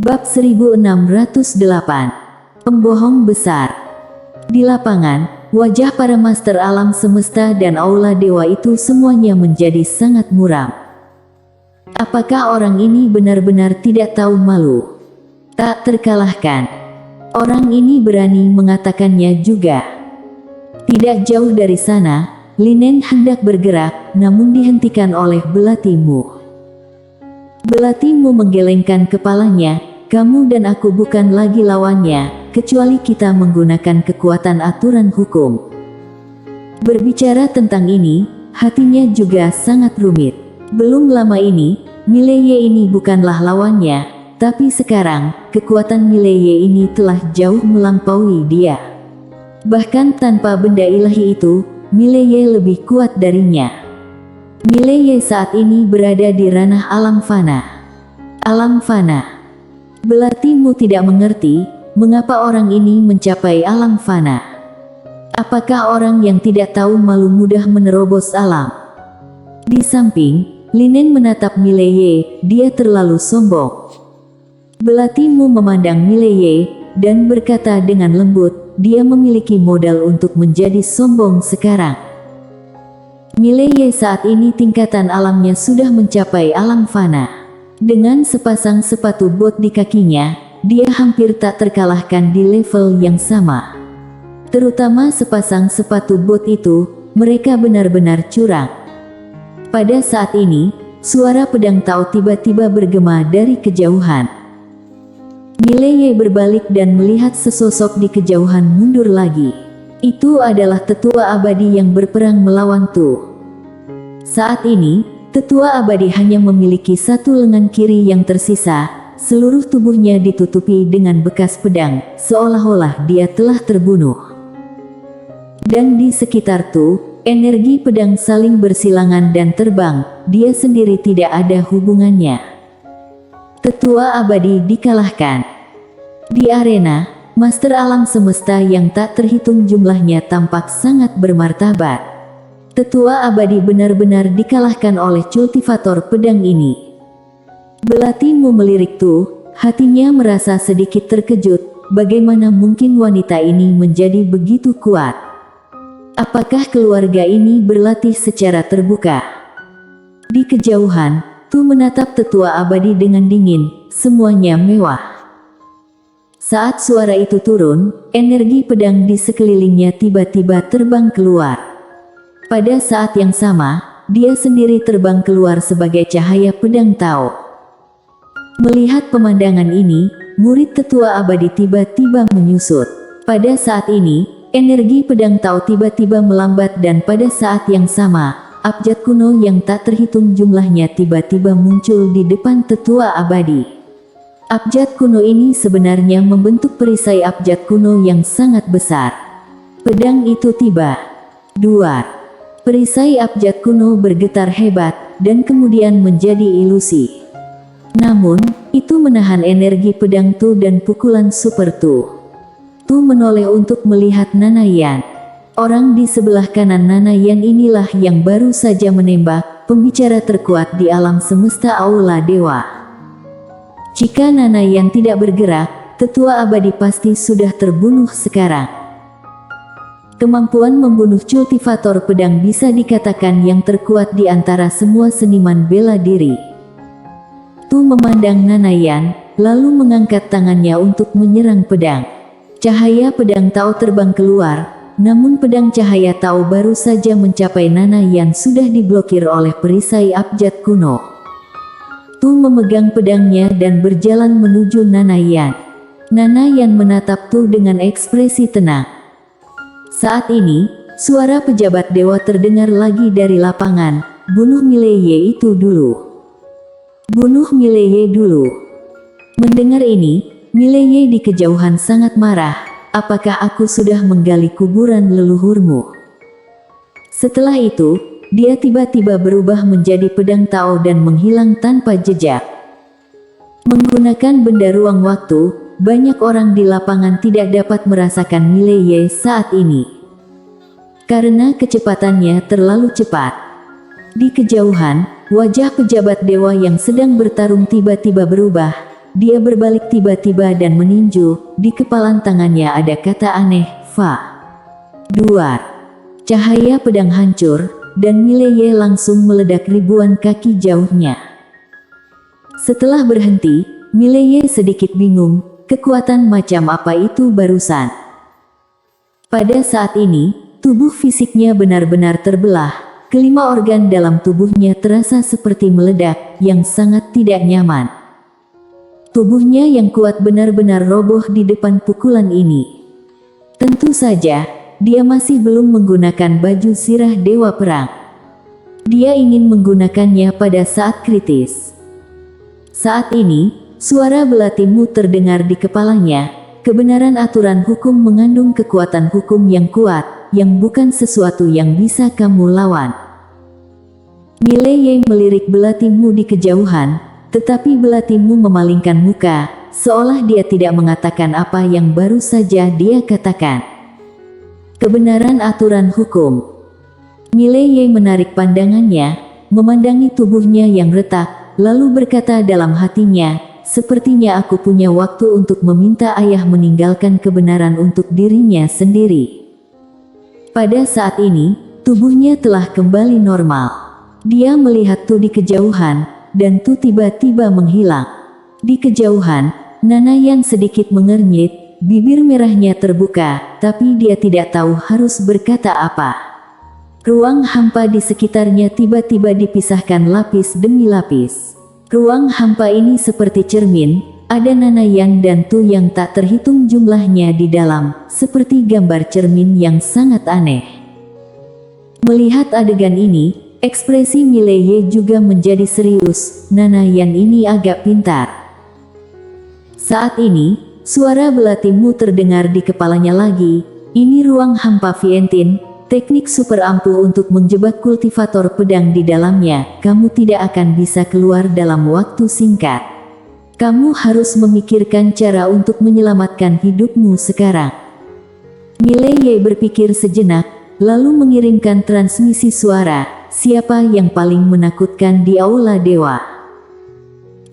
Bab 1608. Pembohong besar. Di lapangan, wajah para master alam semesta dan aula dewa itu semuanya menjadi sangat muram. Apakah orang ini benar-benar tidak tahu malu? Tak terkalahkan. Orang ini berani mengatakannya juga. Tidak jauh dari sana, Linen hendak bergerak, namun dihentikan oleh Belatimu. Belatimu menggelengkan kepalanya, kamu dan aku bukan lagi lawannya, kecuali kita menggunakan kekuatan aturan hukum. Berbicara tentang ini, hatinya juga sangat rumit. Belum lama ini, Mileye ini bukanlah lawannya, tapi sekarang, kekuatan Mileye ini telah jauh melampaui dia. Bahkan tanpa benda ilahi itu, Mileye lebih kuat darinya. Mileye saat ini berada di ranah alam fana. Alam fana. Belatimu tidak mengerti, mengapa orang ini mencapai alam fana. Apakah orang yang tidak tahu malu mudah menerobos alam? Di samping, Linen menatap Mileye, dia terlalu sombong. Belatimu memandang Mileye, dan berkata dengan lembut, dia memiliki modal untuk menjadi sombong sekarang. Mileye saat ini tingkatan alamnya sudah mencapai alam fana. Dengan sepasang sepatu bot di kakinya, dia hampir tak terkalahkan di level yang sama. Terutama sepasang sepatu bot itu, mereka benar-benar curang. Pada saat ini, suara pedang Tao tiba-tiba bergema dari kejauhan. Mileye berbalik dan melihat sesosok di kejauhan mundur lagi. Itu adalah tetua abadi yang berperang melawan Tu. Saat ini, tetua abadi hanya memiliki satu lengan kiri yang tersisa, seluruh tubuhnya ditutupi dengan bekas pedang, seolah-olah dia telah terbunuh. Dan di sekitar Tu, energi pedang saling bersilangan dan terbang, dia sendiri tidak ada hubungannya. Tetua abadi dikalahkan. Di arena, master alam semesta yang tak terhitung jumlahnya tampak sangat bermartabat. Tetua abadi benar-benar dikalahkan oleh cultivator pedang ini. Belatimu melirik Tu, hatinya merasa sedikit terkejut, bagaimana mungkin wanita ini menjadi begitu kuat? Apakah keluarga ini berlatih secara terbuka? Di kejauhan, Tu menatap tetua abadi dengan dingin, semuanya mewah. Saat suara itu turun, energi pedang di sekelilingnya tiba-tiba terbang keluar. Pada saat yang sama, dia sendiri terbang keluar sebagai cahaya pedang Tao. Melihat pemandangan ini, murid tetua abadi tiba-tiba menyusut. Pada saat ini, energi pedang Tao tiba-tiba melambat dan pada saat yang sama, abjad kuno yang tak terhitung jumlahnya tiba-tiba muncul di depan tetua abadi. Abjad kuno ini sebenarnya membentuk perisai abjad kuno yang sangat besar. Pedang itu tiba. Duar. Perisai abjad kuno bergetar hebat, dan kemudian menjadi ilusi. Namun, itu menahan energi pedang Tu dan pukulan super Tu. Tu menoleh untuk melihat Nanayan. Orang di sebelah kanan Nanayan inilah yang baru saja menembak, pembicara terkuat di alam semesta aula dewa. Jika Nanayan tidak bergerak, tetua abadi pasti sudah terbunuh sekarang. Kemampuan membunuh cultivator pedang bisa dikatakan yang terkuat di antara semua seniman bela diri. Tu memandang Nanayan, lalu mengangkat tangannya untuk menyerang pedang. Cahaya pedang Tao terbang keluar, namun pedang cahaya Tao baru saja mencapai Nanayan sudah diblokir oleh perisai abjad kuno. Tu memegang pedangnya dan berjalan menuju Nanayan. Nanayan menatap Tu dengan ekspresi tenang. Saat ini, suara pejabat dewa terdengar lagi dari lapangan, bunuh Mileye itu dulu. Bunuh Mileye dulu. Mendengar ini, Mileye di kejauhan sangat marah, apakah aku sudah menggali kuburan leluhurmu? Setelah itu, dia tiba-tiba berubah menjadi pedang Tao dan menghilang tanpa jejak. Menggunakan benda ruang waktu, banyak orang di lapangan tidak dapat merasakan Mileye saat ini. Karena kecepatannya terlalu cepat. Di kejauhan, wajah pejabat dewa yang sedang bertarung tiba-tiba berubah. dia berbalik tiba-tiba dan meninju. Di kepalan tangannya ada kata aneh, Fa. Duar. Cahaya pedang hancur, dan Mileye langsung meledak ribuan kaki jauhnya. Setelah berhenti, Mileye sedikit bingung, kekuatan macam apa itu barusan. Pada saat ini, tubuh fisiknya benar-benar terbelah. Kelima organ dalam tubuhnya terasa seperti meledak, yang sangat tidak nyaman. Tubuhnya yang kuat benar-benar roboh di depan pukulan ini. Tentu saja, dia masih belum menggunakan baju sirah Dewa Perang. Dia ingin menggunakannya pada saat kritis. Saat ini, suara belatimu terdengar di kepalanya. Kebenaran aturan hukum mengandung kekuatan hukum yang kuat, yang bukan sesuatu yang bisa kamu lawan. Mileye melirik belatimu di kejauhan, tetapi belatimu memalingkan muka, seolah dia tidak mengatakan apa yang baru saja dia katakan. Kebenaran aturan hukum. Mileye menarik pandangannya, memandangi tubuhnya yang retak, lalu berkata dalam hatinya, sepertinya aku punya waktu untuk meminta ayah meninggalkan kebenaran untuk dirinya sendiri. Pada saat ini, tubuhnya telah kembali normal. Dia melihat Tu di kejauhan, dan Tu tiba-tiba menghilang. Di kejauhan, Nanayan sedikit mengernyit, bibir merahnya terbuka, tapi dia tidak tahu harus berkata apa. Ruang hampa di sekitarnya tiba-tiba dipisahkan lapis demi lapis. Ruang hampa ini seperti cermin, ada Nanayan dan Tu yang tak terhitung jumlahnya di dalam, seperti gambar cermin yang sangat aneh. Melihat adegan ini, ekspresi Mileye juga menjadi serius. Nanayan ini agak pintar. Saat ini, suara belatimu terdengar di kepalanya lagi. Ini ruang hampa Vientin, teknik super ampuh untuk menjebak kultivator pedang di dalamnya. Kamu tidak akan bisa keluar dalam waktu singkat. Kamu harus memikirkan cara untuk menyelamatkan hidupmu sekarang. Mileye berpikir sejenak, lalu mengirimkan transmisi suara. Siapa yang paling menakutkan di Aula Dewa?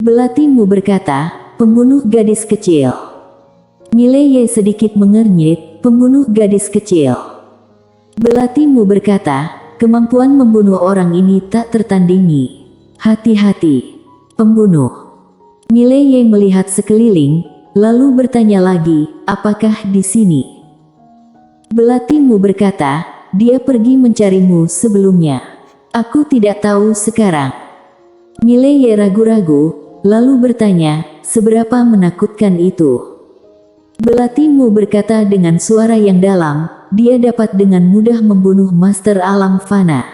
Belatimu berkata, pembunuh gadis kecil. Mileye sedikit mengernyit, pembunuh gadis kecil. Belatimu berkata, kemampuan membunuh orang ini tak tertandingi. Hati-hati, pembunuh. Mileye melihat sekeliling, lalu bertanya lagi, apakah di sini? Belatimu berkata, dia pergi mencarimu sebelumnya. Aku tidak tahu sekarang. Mileye ragu-ragu, lalu bertanya, seberapa menakutkan itu? Belatimu berkata dengan suara yang dalam, dia dapat dengan mudah membunuh Master Alam Fana.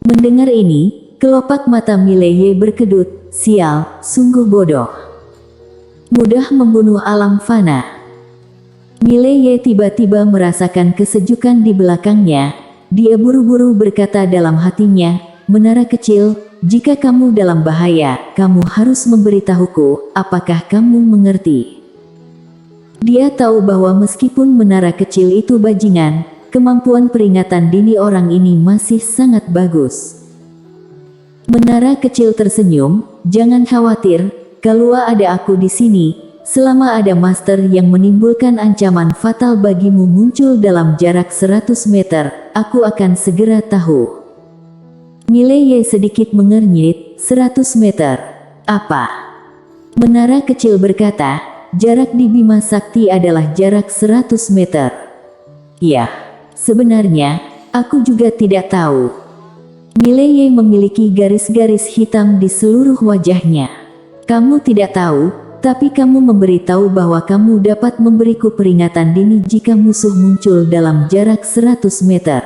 Mendengar ini, kelopak mata Mileye berkedut. Sial, sungguh bodoh. Mudah membunuh alam fana. Mileye tiba-tiba merasakan kesejukan di belakangnya. Dia buru-buru berkata dalam hatinya, menara kecil, jika kamu dalam bahaya, kamu harus memberitahuku, apakah kamu mengerti? Dia tahu bahwa meskipun menara kecil itu bajingan, kemampuan peringatan dini orang ini masih sangat bagus. Menara kecil tersenyum, jangan khawatir, kalau ada aku di sini, selama ada master yang menimbulkan ancaman fatal bagimu muncul dalam jarak 100 meter, aku akan segera tahu. Mileye sedikit mengernyit, 100 meter. Apa? Menara kecil berkata, jarak di Bima Sakti adalah jarak 100 meter. Ya, sebenarnya, aku juga tidak tahu. Mileye memiliki garis-garis hitam di seluruh wajahnya. Kamu tidak tahu, tapi kamu memberitahu bahwa kamu dapat memberiku peringatan dini jika musuh muncul dalam jarak 100 meter.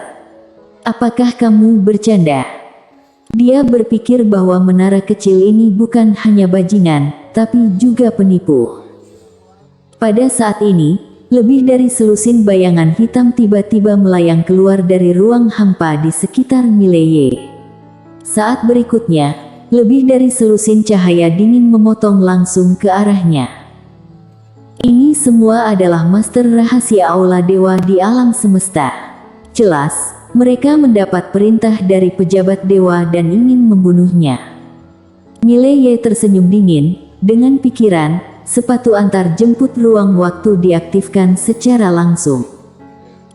Apakah kamu bercanda? Dia berpikir bahwa menara kecil ini bukan hanya bajingan, tapi juga penipu. Pada saat ini, lebih dari selusin bayangan hitam tiba-tiba melayang keluar dari ruang hampa di sekitar Mileye. Saat berikutnya, lebih dari selusin cahaya dingin memotong langsung ke arahnya. Ini semua adalah master rahasia Aula Dewa di alam semesta. Jelas, mereka mendapat perintah dari pejabat dewa dan ingin membunuhnya. Mileye tersenyum dingin, dengan pikiran, sepatu antar jemput ruang waktu diaktifkan secara langsung.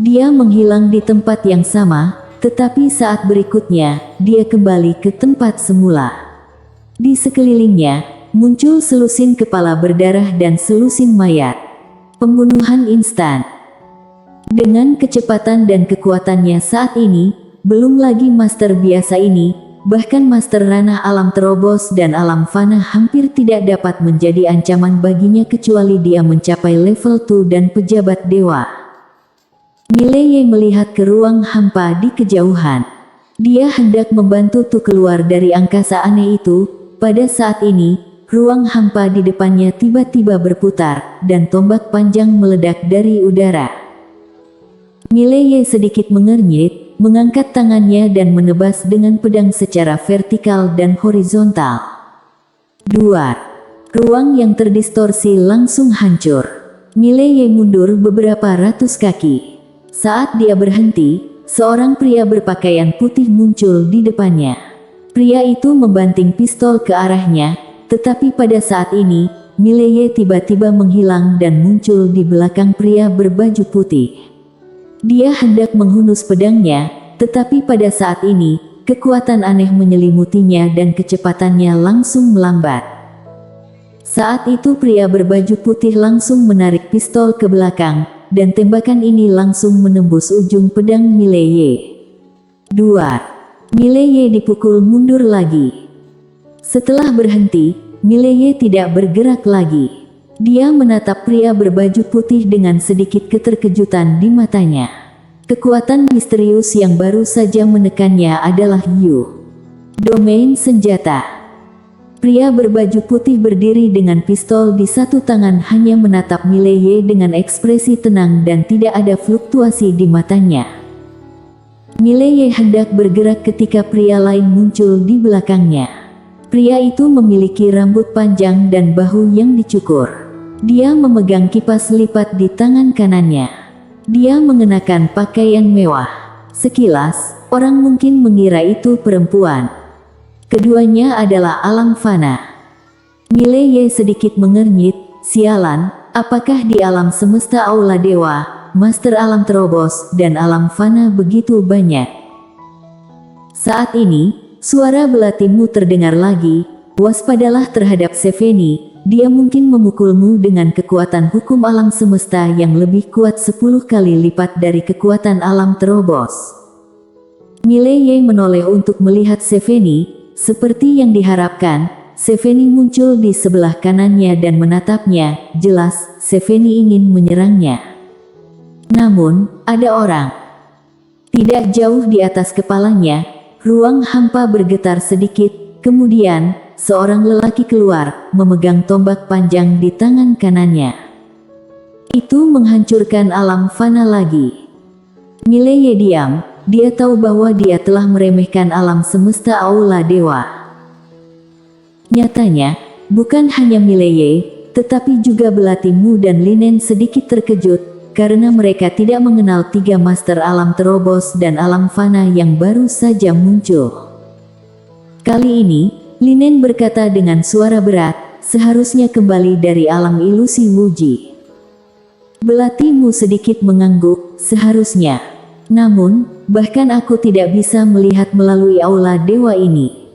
Dia menghilang di tempat yang sama, tetapi saat berikutnya, dia kembali ke tempat semula. Di sekelilingnya, muncul selusin kepala berdarah dan selusin mayat. Pembunuhan instan. Dengan kecepatan dan kekuatannya saat ini, belum lagi master biasa ini, bahkan master ranah alam terobos dan alam fana hampir tidak dapat menjadi ancaman baginya kecuali dia mencapai level 2 dan pejabat dewa. Mileye melihat ke ruang hampa di kejauhan. Dia hendak membantu Tu keluar dari angkasa aneh itu. Pada saat ini, ruang hampa di depannya tiba-tiba berputar, dan tombak panjang meledak dari udara. Mileye sedikit mengernyit, mengangkat tangannya dan menebas dengan pedang secara vertikal dan horizontal. Duar. Ruang yang terdistorsi langsung hancur. Mileye mundur beberapa ratus kaki. Saat dia berhenti, seorang pria berpakaian putih muncul di depannya. Pria itu membanting pistol ke arahnya, tetapi pada saat ini, Mileye tiba-tiba menghilang dan muncul di belakang pria berbaju putih. Dia hendak menghunus pedangnya, tetapi pada saat ini, kekuatan aneh menyelimutinya dan kecepatannya langsung melambat. Saat itu pria berbaju putih langsung menarik pistol ke belakang, dan tembakan ini langsung menembus ujung pedang Mileye. Duar. Mileye dipukul mundur lagi. Setelah berhenti, Mileye tidak bergerak lagi. Dia menatap pria berbaju putih dengan sedikit keterkejutan di matanya. Kekuatan misterius yang baru saja menekannya adalah Yu. Domain senjata. Pria berbaju putih berdiri dengan pistol di satu tangan hanya menatap Mileye dengan ekspresi tenang dan tidak ada fluktuasi di matanya. Mileye hendak bergerak ketika pria lain muncul di belakangnya. Pria itu memiliki rambut panjang dan bahu yang dicukur. Dia memegang kipas lipat di tangan kanannya. Dia mengenakan pakaian mewah. Sekilas, orang mungkin mengira itu perempuan. Keduanya adalah alam fana. Mileye sedikit mengernyit, sialan, apakah di alam semesta aula dewa, master alam terobos, dan alam fana begitu banyak? Saat ini, suara belatimu terdengar lagi, waspadalah terhadap Seveni. Dia mungkin memukulmu dengan kekuatan hukum alam semesta yang lebih kuat 10 kali lipat dari kekuatan alam terobos. Mileye menoleh untuk melihat Seveni, seperti yang diharapkan, Seveni muncul di sebelah kanannya dan menatapnya, jelas, Seveni ingin menyerangnya. Namun, ada orang. Tidak jauh di atas kepalanya, ruang hampa bergetar sedikit, kemudian, seorang lelaki keluar, memegang tombak panjang di tangan kanannya. Itu menghancurkan alam fana lagi. Mileye diam, dia tahu bahwa dia telah meremehkan alam semesta aula dewa. Nyatanya, bukan hanya Mileye, tetapi juga Belatimu dan Linen sedikit terkejut, karena mereka tidak mengenal 3 master alam terobos dan alam fana yang baru saja muncul. Kali ini, Linen berkata dengan suara berat, seharusnya kembali dari alam ilusi Wuji. Belatimu sedikit mengangguk, seharusnya. Namun, bahkan aku tidak bisa melihat melalui aula dewa ini.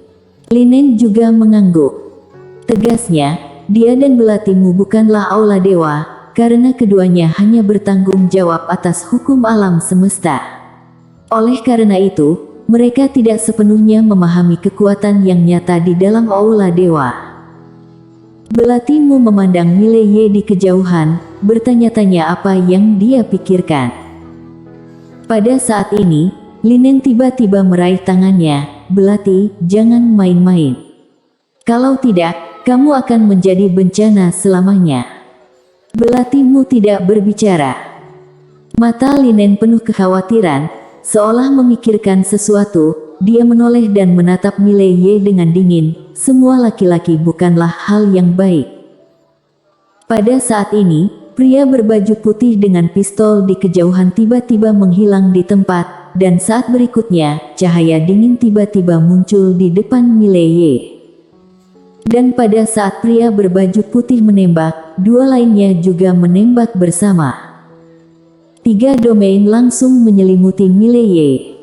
Linen juga mengangguk. Tegasnya, dia dan Belatimu bukanlah aula dewa, karena keduanya hanya bertanggung jawab atas hukum alam semesta. Oleh karena itu, mereka tidak sepenuhnya memahami kekuatan yang nyata di dalam aula dewa. Belatimu memandang Mileye di kejauhan, bertanya-tanya apa yang dia pikirkan. Pada saat ini, Linen tiba-tiba meraih tangannya, Belati, jangan main-main. Kalau tidak, kamu akan menjadi bencana selamanya. Belatimu tidak berbicara. Mata Linen penuh kekhawatiran, seolah memikirkan sesuatu, dia menoleh dan menatap Mileye dengan dingin, semua laki-laki bukanlah hal yang baik. Pada saat ini, pria berbaju putih dengan pistol di kejauhan tiba-tiba menghilang di tempat, dan saat berikutnya, cahaya dingin tiba-tiba muncul di depan Mileye. Dan pada saat pria berbaju putih menembak, dua lainnya juga menembak bersama. 3 domain langsung menyelimuti Mileye.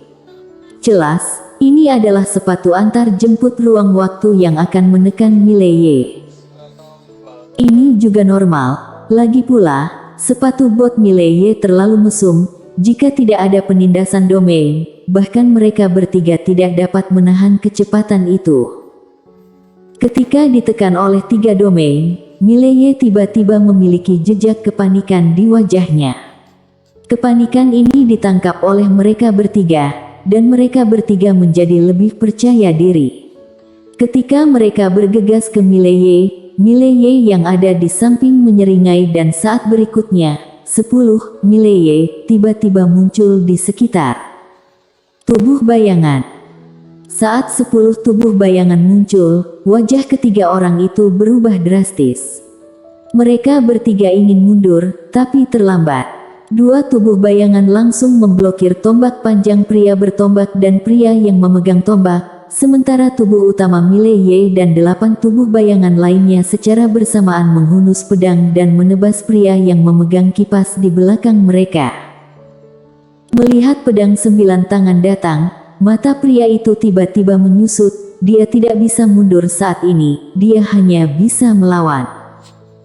Jelas, ini adalah sepatu antar jemput ruang waktu yang akan menekan Mileye. Ini juga normal, lagi pula, sepatu bot Mileye terlalu mesum, jika tidak ada penindasan domain, bahkan mereka bertiga tidak dapat menahan kecepatan itu. Ketika ditekan oleh 3 domain, Mileye tiba-tiba memiliki jejak kepanikan di wajahnya. Kepanikan ini ditangkap oleh mereka bertiga, dan mereka bertiga menjadi lebih percaya diri. Ketika mereka bergegas ke Mileye, Mileye yang ada di samping menyeringai dan saat berikutnya, 10 Mileye tiba-tiba muncul di sekitar tubuh bayangan. Saat 10 tubuh bayangan muncul, wajah ketiga orang itu berubah drastis. Mereka bertiga ingin mundur, tapi terlambat. 2 tubuh bayangan langsung memblokir tombak panjang pria bertombak dan pria yang memegang tombak, sementara tubuh utama Mileye dan 8 tubuh bayangan lainnya secara bersamaan menghunus pedang dan menebas pria yang memegang kipas di belakang mereka. Melihat pedang 9 tangan datang, mata pria itu tiba-tiba menyusut. Dia tidak bisa mundur saat ini, dia hanya bisa melawan.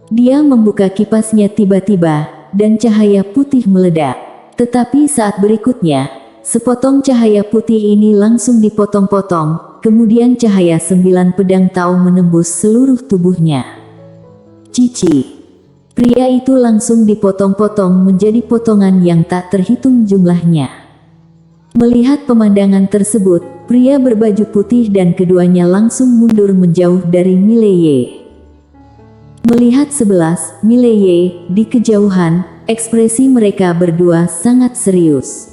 Dia membuka kipasnya tiba-tiba, dan cahaya putih meledak. Tetapi saat berikutnya, sepotong cahaya putih ini langsung dipotong-potong, kemudian cahaya 9 pedang Tao menembus seluruh tubuhnya. Cici. Pria itu langsung dipotong-potong menjadi potongan yang tak terhitung jumlahnya. Melihat pemandangan tersebut, pria berbaju putih dan keduanya langsung mundur menjauh dari Mileye. Melihat 11 Mileye di kejauhan, ekspresi mereka berdua sangat serius.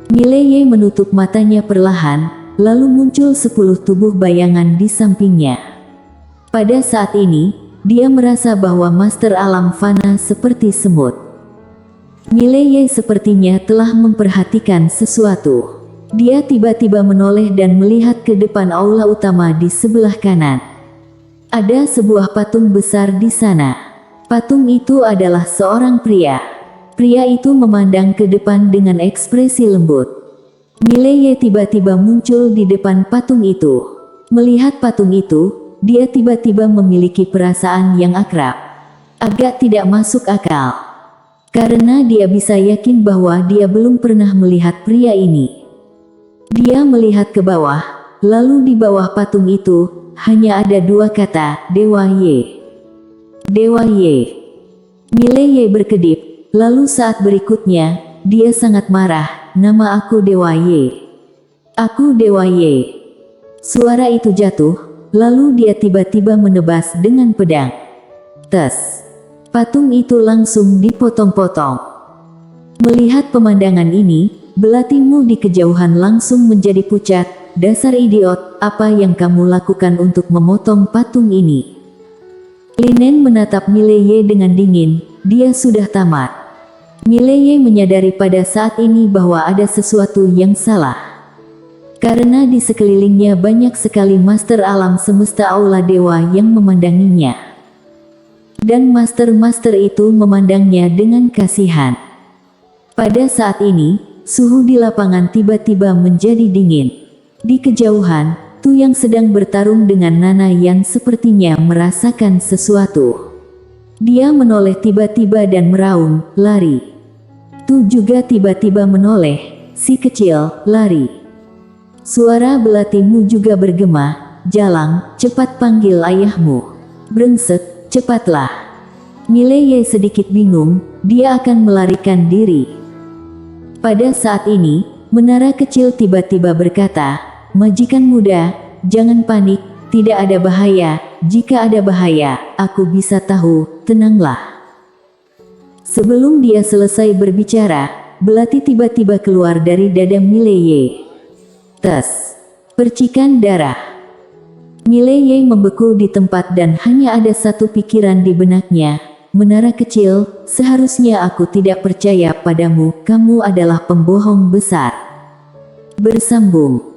Mileye menutup matanya perlahan, lalu muncul 10 tubuh bayangan di sampingnya. Pada saat ini, dia merasa bahwa Master Alam Fana seperti semut. Mileye sepertinya telah memperhatikan sesuatu. Dia tiba-tiba menoleh dan melihat ke depan aula utama di sebelah kanan. Ada sebuah patung besar di sana. Patung itu adalah seorang pria. Pria itu memandang ke depan dengan ekspresi lembut. Mileye tiba-tiba muncul di depan patung itu. Melihat patung itu, dia tiba-tiba memiliki perasaan yang akrab. Agak tidak masuk akal. Karena dia bisa yakin bahwa dia belum pernah melihat pria ini. Dia melihat ke bawah, lalu di bawah patung itu, hanya ada 2 kata, Dewa Ye. Dewa Ye. Mileye berkedip, lalu saat berikutnya, dia sangat marah, nama aku Dewa Ye. Aku Dewa Ye. Suara itu jatuh, lalu dia tiba-tiba menebas dengan pedang. Tes. Patung itu langsung dipotong-potong. Melihat pemandangan ini, belatimu di kejauhan langsung menjadi pucat. Dasar idiot, apa yang kamu lakukan untuk memotong patung ini? Linen menatap Mileye dengan dingin, dia sudah tamat. Mileye menyadari pada saat ini bahwa ada sesuatu yang salah. Karena di sekelilingnya banyak sekali Master Alam Semesta Aula Dewa yang memandanginya. Dan master-master itu memandangnya dengan kasihan. Pada saat ini, suhu di lapangan tiba-tiba menjadi dingin. Di kejauhan, Tu yang sedang bertarung dengan Nana yang sepertinya merasakan sesuatu. Dia menoleh tiba-tiba dan meraung, lari. Tu juga tiba-tiba menoleh, si kecil, lari. Suara belatimu juga bergema, Jalang, cepat panggil ayahmu. Brengsek. Cepatlah. Mileye sedikit bingung, dia akan melarikan diri. Pada saat ini, menara kecil tiba-tiba berkata, majikan muda, jangan panik, tidak ada bahaya, jika ada bahaya, aku bisa tahu, tenanglah. Sebelum dia selesai berbicara, belati tiba-tiba keluar dari dada Mileye. Tes. Percikan darah. Mileye membeku di tempat dan hanya ada satu pikiran di benaknya. Menara kecil, seharusnya aku tidak percaya padamu, kamu adalah pembohong besar. Bersambung.